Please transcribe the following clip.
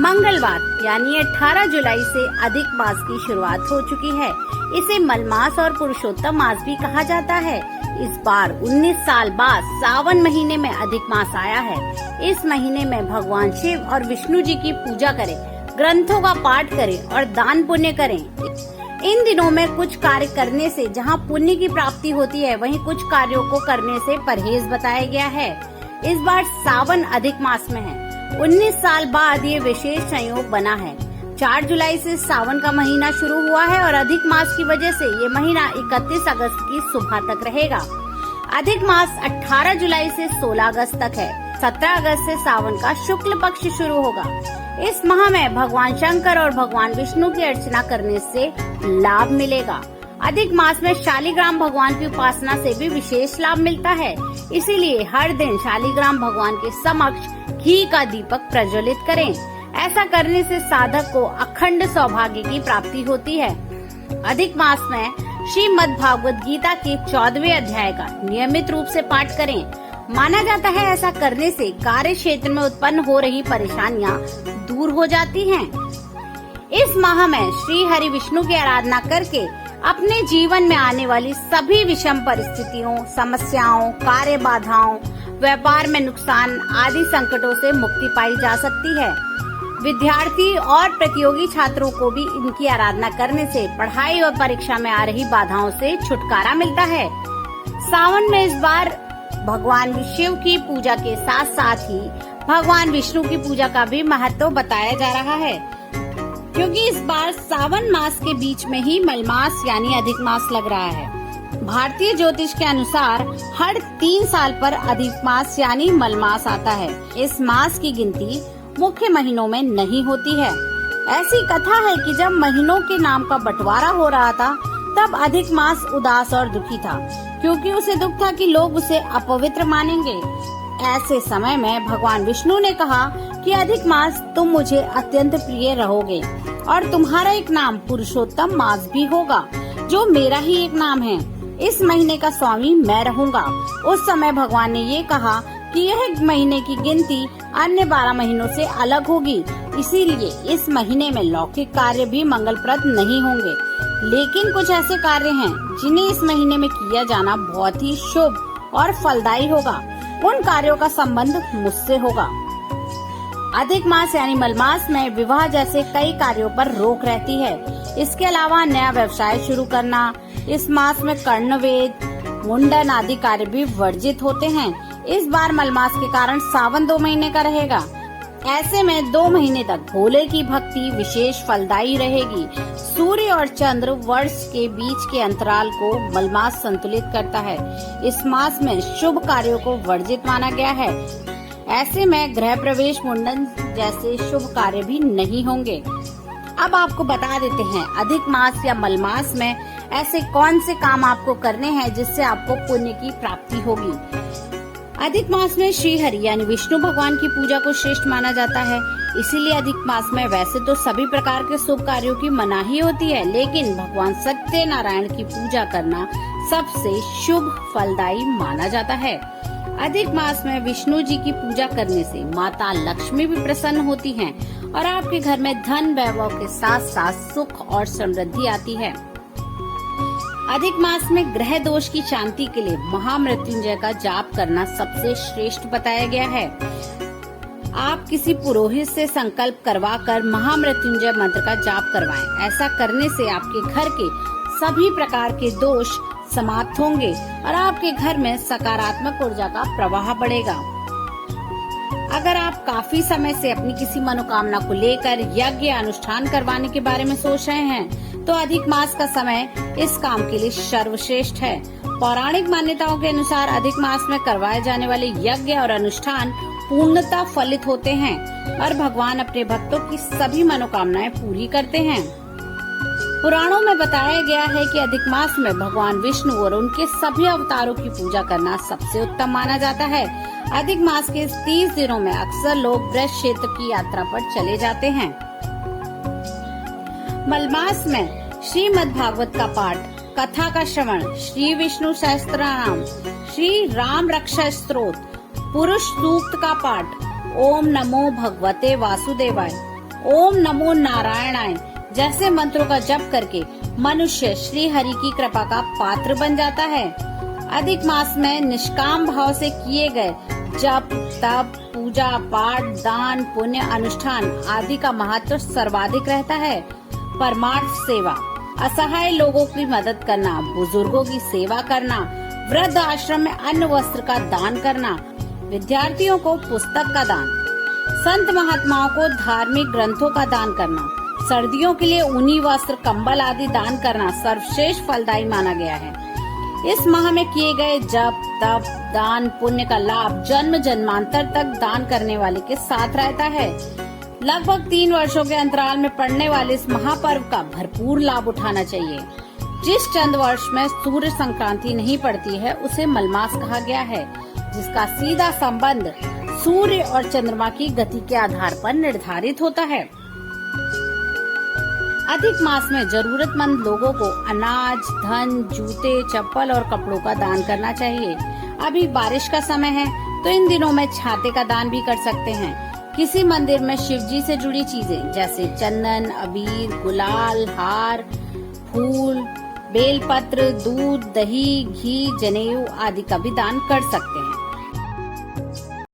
मंगलवार यानी 18 जुलाई से अधिक मास की शुरुआत हो चुकी है। इसे मलमास और पुरुषोत्तम मास भी कहा जाता है। इस बार 19 साल बाद सावन महीने में अधिक मास आया है। इस महीने में भगवान शिव और विष्णु जी की पूजा करें, ग्रंथों का पाठ करें और दान पुण्य करें। इन दिनों में कुछ कार्य करने से जहां पुण्य की प्राप्ति होती है, वहीं कुछ कार्यों को करने से परहेज बताया गया है। इस बार सावन अधिक मास में है। 19 साल बाद ये विशेष संयोग बना है। 4 जुलाई से सावन का महीना शुरू हुआ है और अधिक मास की वजह से ये महीना 31 अगस्त की सुबह तक रहेगा। अधिक मास 18 जुलाई से 16 अगस्त तक है। 17 अगस्त से सावन का शुक्ल पक्ष शुरू होगा। इस माह में भगवान शंकर और भगवान विष्णु की अर्चना करने से लाभ मिलेगा। अधिक मास में शालिग्राम भगवान की उपासना से भी विशेष लाभ मिलता है। इसीलिए हर दिन शालिग्राम भगवान के समक्ष घी का दीपक प्रज्वलित करें। ऐसा करने से साधक को अखंड सौभाग्य की प्राप्ति होती है। अधिक मास में श्रीमद् भागवत गीता के 14वें अध्याय का नियमित रूप से पाठ करें। माना जाता है ऐसा करने से कार्य क्षेत्र में उत्पन्न हो रही परेशानियां दूर हो जाती हैं। इस माह में श्री हरि विष्णु की आराधना करके अपने जीवन में आने वाली सभी विषम परिस्थितियों, समस्याओं, कार्य बाधाओं, व्यापार में नुकसान आदि संकटों से मुक्ति पाई जा सकती है। विद्यार्थी और प्रतियोगी छात्रों को भी इनकी आराधना करने से पढ़ाई और परीक्षा में आ रही बाधाओं से छुटकारा मिलता है। सावन में इस बार भगवान शिव की पूजा के साथ साथ ही भगवान विष्णु की पूजा का भी महत्व बताया जा रहा है, क्योंकि इस बार सावन मास के बीच में ही मलमास यानी अधिक मास लग रहा है। भारतीय ज्योतिष के अनुसार हर 3 साल पर अधिक मास यानी मलमास आता है। इस मास की गिनती मुख्य महीनों में नहीं होती है। ऐसी कथा है कि जब महीनों के नाम का बंटवारा हो रहा था, तब अधिक मास उदास और दुखी था, क्योंकि उसे दुख था कि लोग उसे अपवित्र मानेंगे। ऐसे समय में भगवान विष्णु ने कहा कि अधिक मास तुम मुझे अत्यंत प्रिय रहोगे और तुम्हारा एक नाम पुरुषोत्तम मास भी होगा, जो मेरा ही एक नाम है। इस महीने का स्वामी मैं रहूंगा। उस समय भगवान ने ये कहा कि यह महीने की गिनती अन्य 12 महीनों से अलग होगी, इसीलिए इस महीने में लौकिक कार्य भी मंगलप्रद नहीं होंगे। लेकिन कुछ ऐसे कार्य हैं जिन्हें इस महीने में किया जाना बहुत ही शुभ और फलदायी होगा। उन कार्यों का संबंध मुझसे होगा। अधिक मास यानी मलमास में विवाह जैसे कई कार्यों पर रोक रहती है। इसके अलावा नया व्यवसाय शुरू करना, इस मास में कर्णवेद, मुंडन आदि कार्य भी वर्जित होते हैं। इस बार मलमास के कारण सावन 2 महीने का रहेगा। ऐसे में 2 महीने तक भोले की भक्ति विशेष फलदायी रहेगी। सूर्य और चंद्र वर्ष के बीच के अंतराल को मलमास संतुलित करता है। इस मास में शुभ कार्यों को वर्जित माना गया है। ऐसे में गृह प्रवेश, मुंडन जैसे शुभ कार्य भी नहीं होंगे। अब आपको बता देते हैं अधिक मास या मलमास में ऐसे कौन से काम आपको करने हैं जिससे आपको पुण्य की प्राप्ति होगी। अधिक मास में श्री हरि यानी विष्णु भगवान की पूजा को श्रेष्ठ माना जाता है। इसीलिए अधिक मास में वैसे तो सभी प्रकार के शुभ कार्यों की मनाही होती है, लेकिन भगवान सत्यनारायण की पूजा करना सबसे शुभ फलदायी माना जाता है। अधिक मास में विष्णु जी की पूजा करने से माता लक्ष्मी भी प्रसन्न होती हैं और आपके घर में धन वैभव के साथ साथ सुख और समृद्धि आती है। अधिक मास में ग्रह दोष की शांति के लिए महामृत्युंजय का जाप करना सबसे श्रेष्ठ बताया गया है। आप किसी पुरोहित से संकल्प करवा कर महामृत्युंजय मंत्र का जाप करवाएं। ऐसा करने से आपके घर के सभी प्रकार के दोष समाप्त होंगे और आपके घर में सकारात्मक ऊर्जा का प्रवाह बढ़ेगा। अगर आप काफी समय से अपनी किसी मनोकामना को लेकर यज्ञ अनुष्ठान करवाने के बारे में सोच रहे हैं, तो अधिक मास का समय इस काम के लिए सर्वश्रेष्ठ है। पौराणिक मान्यताओं के अनुसार अधिक मास में करवाए जाने वाले यज्ञ और अनुष्ठान पूर्णतः फलित होते हैं और भगवान अपने भक्तों की सभी मनोकामनाएं पूरी करते हैं। पुराणों में बताया गया है कि अधिक मास में भगवान विष्णु और उनके सभी अवतारों की पूजा करना सबसे उत्तम माना जाता है। अधिक मास के 30 दिनों में अक्सर लोग ब्रज क्षेत्र की यात्रा पर चले जाते हैं। मलमास में श्रीमद् भागवत का पाठ, कथा का श्रवण, श्री विष्णु सहस्त्रनाम, श्री राम रक्षा स्तोत्र, पुरुष सूक्त का पाठ, ओम नमो भगवते वासुदेवाय, ओम नमो नारायणाय जैसे मंत्रों का जप करके मनुष्य श्री हरि की कृपा का पात्र बन जाता है। अधिक मास में निष्काम भाव से किए गए जप, तप, पूजा पाठ, दान, पुण्य, अनुष्ठान आदि का महत्व सर्वाधिक रहता है। परमार्थ सेवा, असहाय लोगों की मदद करना, बुजुर्गों की सेवा करना, वृद्ध आश्रम में अन्न वस्त्र का दान करना, विद्यार्थियों को पुस्तक का दान, संत महात्माओं को धार्मिक ग्रंथों का दान करना, सर्दियों के लिए ऊनी वस्त्र, कंबल आदि दान करना सर्वश्रेष्ठ फलदायी माना गया है। इस माह में किए गए जप, तप, दान, पुण्य का लाभ जन्म जन्मांतर तक दान करने वाले के साथ रहता है। लगभग 3 वर्षों के अंतराल में पड़ने वाले इस महापर्व का भरपूर लाभ उठाना चाहिए। जिस चंद्र वर्ष में सूर्य संक्रांति नहीं पड़ती है उसे मलमास कहा गया है, जिसका सीधा संबंध सूर्य और चंद्रमा की गति के आधार पर निर्धारित होता है। अधिक मास में जरूरतमंद लोगों को अनाज, धन, जूते, चप्पल और कपड़ों का दान करना चाहिए। अभी बारिश का समय है तो इन दिनों में छाते का दान भी कर सकते हैं। किसी मंदिर में शिव जी से जुड़ी चीजें जैसे चंदन, अबीर, गुलाल, हार, फूल, बेलपत्र, दूध, दही, घी, जनेऊ आदि का भी दान कर सकते हैं।